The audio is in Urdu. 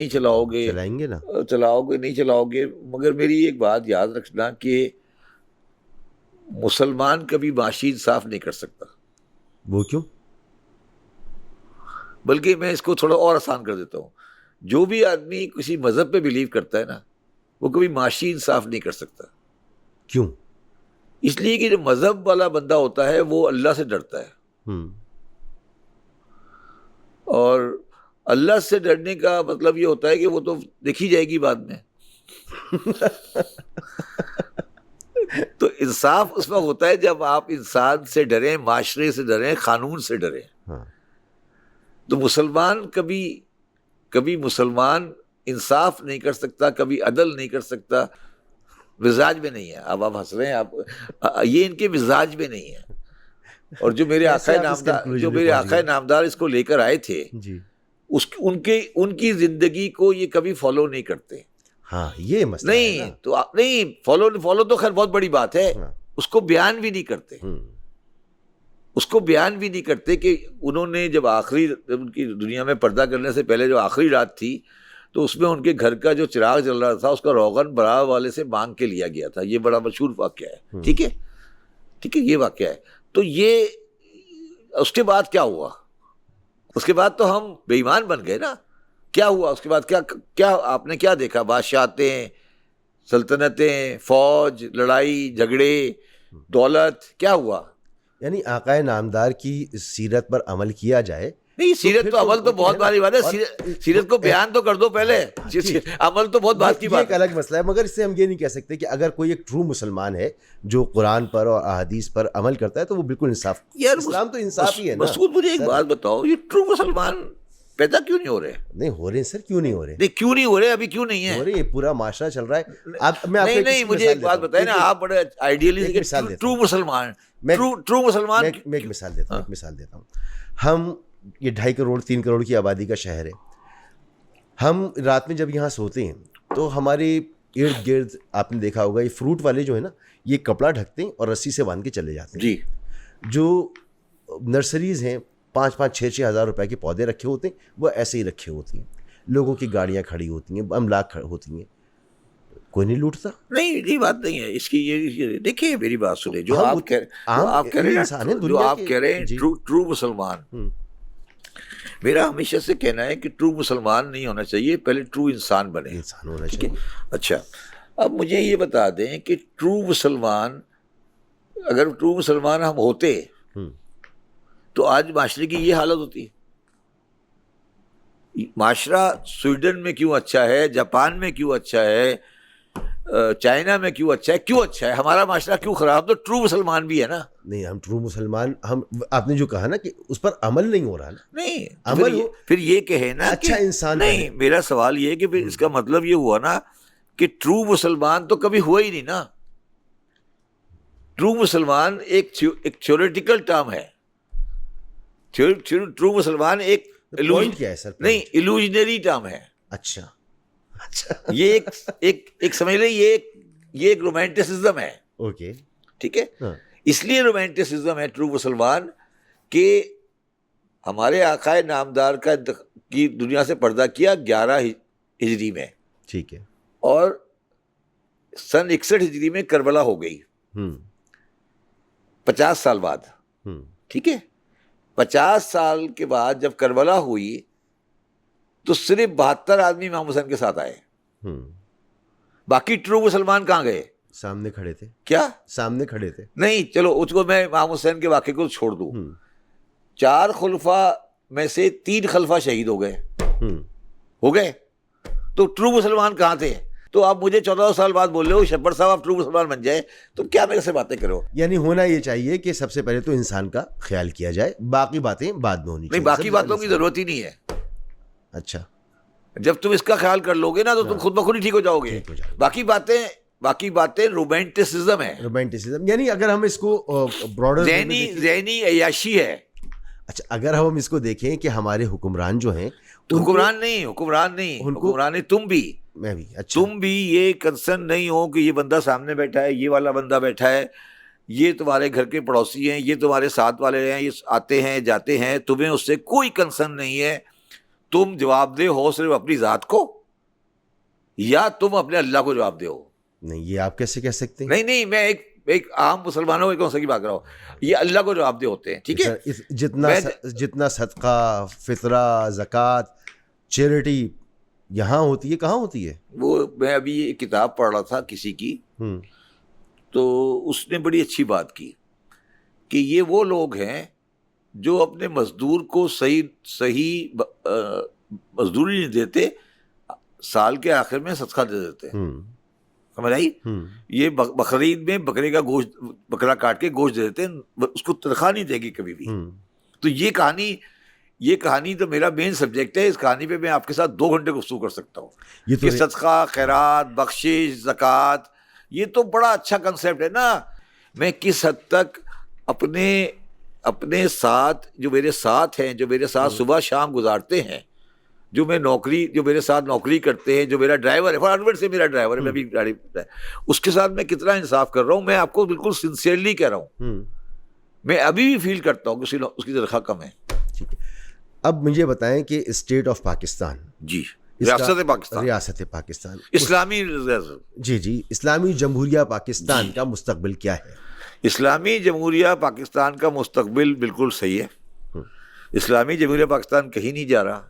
نہیں چلاؤ گے، چلائیں گے نا، چلاؤ گے نہیں چلاؤ گے، مگر میری ایک بات یاد رکھنا کہ مسلمان کبھی معاشی انصاف نہیں کر سکتا. وہ کیوں؟ بلکہ میں اس کو تھوڑا اور آسان کر دیتا ہوں. جو بھی آدمی کسی مذہب پہ بلیو کرتا ہے نا، وہ کبھی معاشی انصاف نہیں کر سکتا. کیوں؟ اس لیے کہ جو مذہب والا بندہ ہوتا ہے وہ اللہ سے ڈرتا ہے، اور اللہ سے ڈرنے کا مطلب یہ ہوتا ہے کہ وہ تو دیکھی جائے گی بعد میں. تو انصاف اس وقت ہوتا ہے جب آپ انسان سے ڈریں، معاشرے سے ڈریں، قانون سے ڈریں. تو مسلمان کبھی مسلمان انصاف نہیں کر سکتا، کبھی عدل نہیں کر سکتا. مزاج میں نہیں ہے. اب آپ ہنس رہے ہیں، آپ یہ ان کے مزاج میں نہیں ہے. اور جو میرے آقا نامدار اس کو لے کر آئے تھے، ان کی زندگی کو یہ کبھی فالو نہیں کرتے. ہاں یہ مسئلہ نہیں تو نہیں فالو تو خیر بہت بڑی بات ہے، اس کو بیان بھی نہیں کرتے. اس کو بیان بھی نہیں کرتے کہ انہوں نے جب ان کی دنیا میں پردہ کرنے سے پہلے جو آخری رات تھی، تو اس میں ان کے گھر کا جو چراغ جل رہا تھا اس کا روغن براہ والے سے مانگ کے لیا گیا تھا. یہ بڑا مشہور واقعہ ہے. ٹھیک ہے، یہ واقعہ ہے. تو یہ اس کے بعد کیا ہوا؟ اس کے بعد تو ہم بے ایمان بن گئے نا. کیا ہوا اس کے بعد؟ کیا آپ نے کیا دیکھا؟ بادشاہتیں، سلطنتیں، فوج، لڑائی جھگڑے، دولت، کیا ہوا؟ یعنی آقا نامدار کی سیرت پر عمل کیا جائے. نہیں، سیرت تو عمل تو بہت باری بات ہے. سیرت کو بیان تو کر دو پہلے، عمل تو بہت بات کی بات ہے. ایک الگ مسئلہ ہے، مگر اس سے ہم یہ نہیں کہہ سکتے کہ اگر کوئی ایک ٹرو مسلمان ہے جو قرآن پر اور احادیث پر عمل کرتا ہے تو وہ بالکل انصاف. اسلام تو انصاف ہی ہے نا. مسعود مجھے ایک بات بتاؤ، یہ ٹرو مسلمان پیدا کیوں نہیں ہو رہے؟ نہیں ہو رہے سر، کیوں نہیں ہو رہے؟ نہیں کیوں نہیں ہو رہے؟ ابھی کیوں نہیں ہے؟ ہو رہے، پورا معاشرہ چل رہا ہے. نہیں مجھے ایک بات بتائیں نا، آپ بڑے آئیڈیلی ٹرو مسلمان، ٹرو مسلمان. میں ایک مثال دیتا ہوں. ہم یہ 2.5 کروڑ 3 کروڑ کی آبادی کا شہر ہے. ہم رات میں جب یہاں سوتے ہیں تو ہمارے ارد گرد آپ نے دیکھا ہوگا، یہ فروٹ والے جو ہے نا، یہ کپڑا ڈھکتے ہیں اور رسی سے باندھ کے چلے جاتے ہیں. جی. جو نرسریز ہیں 5-6 ہزار روپے کے پودے رکھے ہوتے ہیں، وہ ایسے ہی رکھے ہوتے ہیں. لوگوں کی گاڑیاں کھڑی ہوتی ہیں، املاک ہوتی ہیں، کوئی نہیں لوٹتا. نہیں یہ بات نہیں ہے اس کی. یہ دیکھیے میری بات سنیں، جو آپ کہہ رہے ہیں ٹرو مسلمان، میرا ہمیشہ سے کہنا ہے کہ ٹرو مسلمان نہیں ہونا چاہیے، پہلے ٹرو انسان بنے. انسان ہونا چاہیے. اچھا، اب مجھے یہ بتا دیں کہ ٹرو مسلمان، اگر ٹرو مسلمان ہم ہوتے تو آج معاشرے کی یہ حالت ہوتی. معاشرہ سویڈن میں کیوں اچھا ہے، جاپان میں کیوں اچھا ہے، چائنا میں کیوں اچھا ہے؟ کیوں اچھا ہے؟ ہمارا معاشرہ کیوں خراب؟ تو ٹرو مسلمان بھی ہے نا. نہیں، ہم ٹرو مسلمان، ہم آپ نے جو کہا نا کہ اس پر عمل نہیں ہو رہا نا. نہیں عمل پھر یہ کہے نا اچھا انسان. نہیں، میرا سوال یہ ہے کہ پھر اس کا مطلب یہ ہوا نا کہ ٹرو مسلمان تو کبھی ہوا ہی نہیں نا. ٹرو مسلمان ایک تھیوریٹیکل ٹرم ہے. ٹرو مسلمان ایک نہیں ایلوژنری ٹرم ہے. اچھا یہ ایک سمجھ لیں، یہ ایک رومانٹسزم ہے. اوکے ٹھیک ہے. اس لیے رومانٹسزم ہے ٹرو مسلمان کہ ہمارے آقا نامدار کی دنیا سے پردہ کیا 11 ہجری میں. ٹھیک ہے. اور سن 61 ہجری میں کربلا ہو گئی. 50 سال بعد. ٹھیک ہے. 50 سال کے بعد جب کربلا ہوئی تو صرف 72 آدمی امام حسین کے ساتھ آئے. باقی ٹرو مسلمان کہاں گئے؟ سامنے کھڑے تھے. کیا سامنے کھڑے تھے؟ نہیں، چلو اس کو میں امام حسین کے واقعے کو چھوڑ دوں. 4 خلفاء میں سے 3 خلفاء شہید ہو گئے. تو ٹرو مسلمان کہاں تھے؟ تو آپ مجھے 14 سال بعد بول رہے ہو شبر صاحب آپ ٹرو مسلمان بن جائے، تو کیا میرے سے باتیں کرو؟ یعنی ہونا یہ چاہیے کہ سب سے پہلے تو انسان کا خیال کیا جائے، باقی باتیں بعد میں ہونی چاہیے. نہیں، باقی باتوں کی ضرورت ہی نہیں ہے. اچھا، جب تم اس کا خیال کر لو گے نا تو تم خود بخود ہی ٹھیک ہو جاؤ گے. باقی باتیں رومانٹسزم ہے. رومانٹسزم یعنی اگر ہم اس کو براڈر ذہنی عیاشی ہے. اچھا، اگر ہم اس کو دیکھیں کہ ہمارے حکمران جو ہیں، حکمران نہیں تم بھی، میں بھی. اچھا، تم بھی یہ کنسرن نہیں ہو کہ یہ بندہ سامنے بیٹھا ہے، یہ والا بندہ بیٹھا ہے، یہ تمہارے گھر کے پڑوسی ہیں، یہ تمہارے ساتھ والے ہیں، یہ آتے ہیں جاتے ہیں، تمہیں اس سے کوئی کنسرن نہیں ہے. تم جواب دہ ہو صرف اپنی ذات کو یا تم اپنے اللہ کو جواب دہ ہو. نہیں یہ آپ کیسے کہہ سکتے ہیں؟ نہیں میں ایک عام مسلمانوں کون کی بات کر رہا ہوں, یہ اللہ کو جواب دہ ہوتے ہیں, ٹھیک ہے. جتنا صدقہ, فطرہ, زکوٰۃ, چیریٹی یہاں ہوتی ہے, کہاں ہوتی ہے؟ وہ میں ابھی ایک کتاب پڑھ رہا تھا کسی کی, تو اس نے بڑی اچھی بات کی کہ یہ وہ لوگ ہیں جو اپنے مزدور کو صحیح مزدوری نہیں دیتے, سال کے آخر میں صدقہ دے دیتے ہیں, سمجھ آئی. یہ بقرعید میں بکرے کا گوشت, بکرا کاٹ کے گوشت دے دیتے ہیں, اس کو تنخواہ نہیں دے گی کبھی بھی. تو یہ کہانی تو میرا مین سبجیکٹ ہے, اس کہانی پہ میں آپ کے ساتھ 2 گھنٹے گفتگو کر سکتا ہوں. یہ صدقہ, خیرات, بخشش, زکوٰۃ, یہ تو بڑا اچھا کنسیپٹ ہے نا. میں کس حد تک اپنے ساتھ, جو میرے ساتھ ہیں, جو میرے ساتھ صبح شام گزارتے ہیں, جو میرے ساتھ نوکری کرتے ہیں, جو میرا ڈرائیور ہے, فارورڈ سے میرا ڈرائیور ہے, میں بھی گاڑی, اس کے ساتھ میں کتنا انصاف کر رہا ہوں. میں آپ کو بالکل سنسیئرلی کہہ رہا ہوں, میں ابھی بھی فیل کرتا ہوں کہ اس کی تنخواہ کم ہے. ٹھیک ہے, اب مجھے بتائیں کہ اسٹیٹ آف پاکستان, جی, ریاست پاکستان, اسلامی, جی اسلامی جمہوریہ پاکستان کا مستقبل کیا ہے؟ اسلامی جمہوریہ پاکستان کا مستقبل بالکل صحیح ہے. اسلامی جمہوریہ پاکستان کہیں نہیں جا رہا.